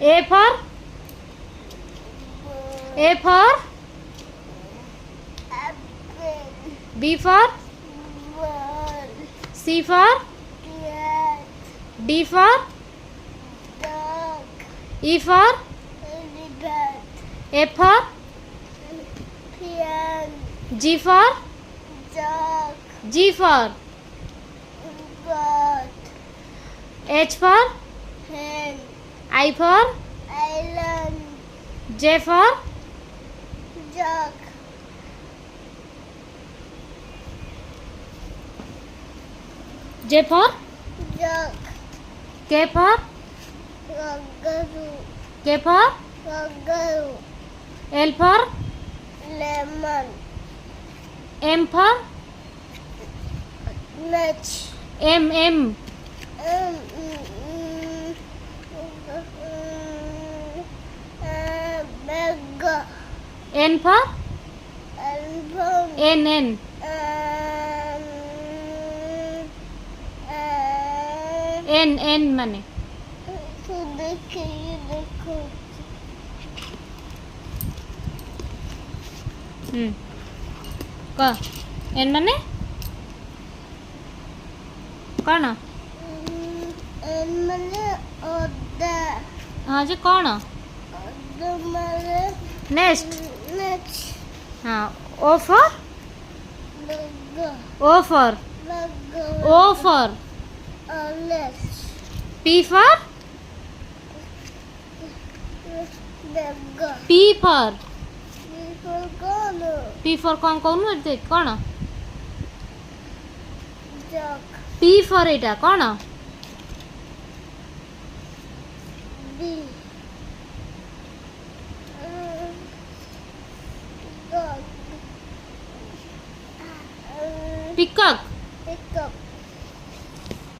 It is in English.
A for A for apple, B for ball, C for cat, D for dog, E for elephant, F for piano, G for dog, G for goat, H for hen, I for island, J for jug, J for jug, K for kangaroo, K for kangaroo, L for lemon, M for match, M um, burger, N for album, N N মানে দেখি দেখো ক N মানে କ'ଣ ମାନେ ଅଦା ହଁ ଯେ କ'ଣ ଅଦା ମାନେ ନେକ୍ସଟ next ହଁ O for logo O for logo O for orange P for logo P for before gone P for କ'ଣ କହୁନୁ ଏଠି ଦେଖ କ'ଣ jug P for ଏଇଟା କ'ଣ B dog peacock pick up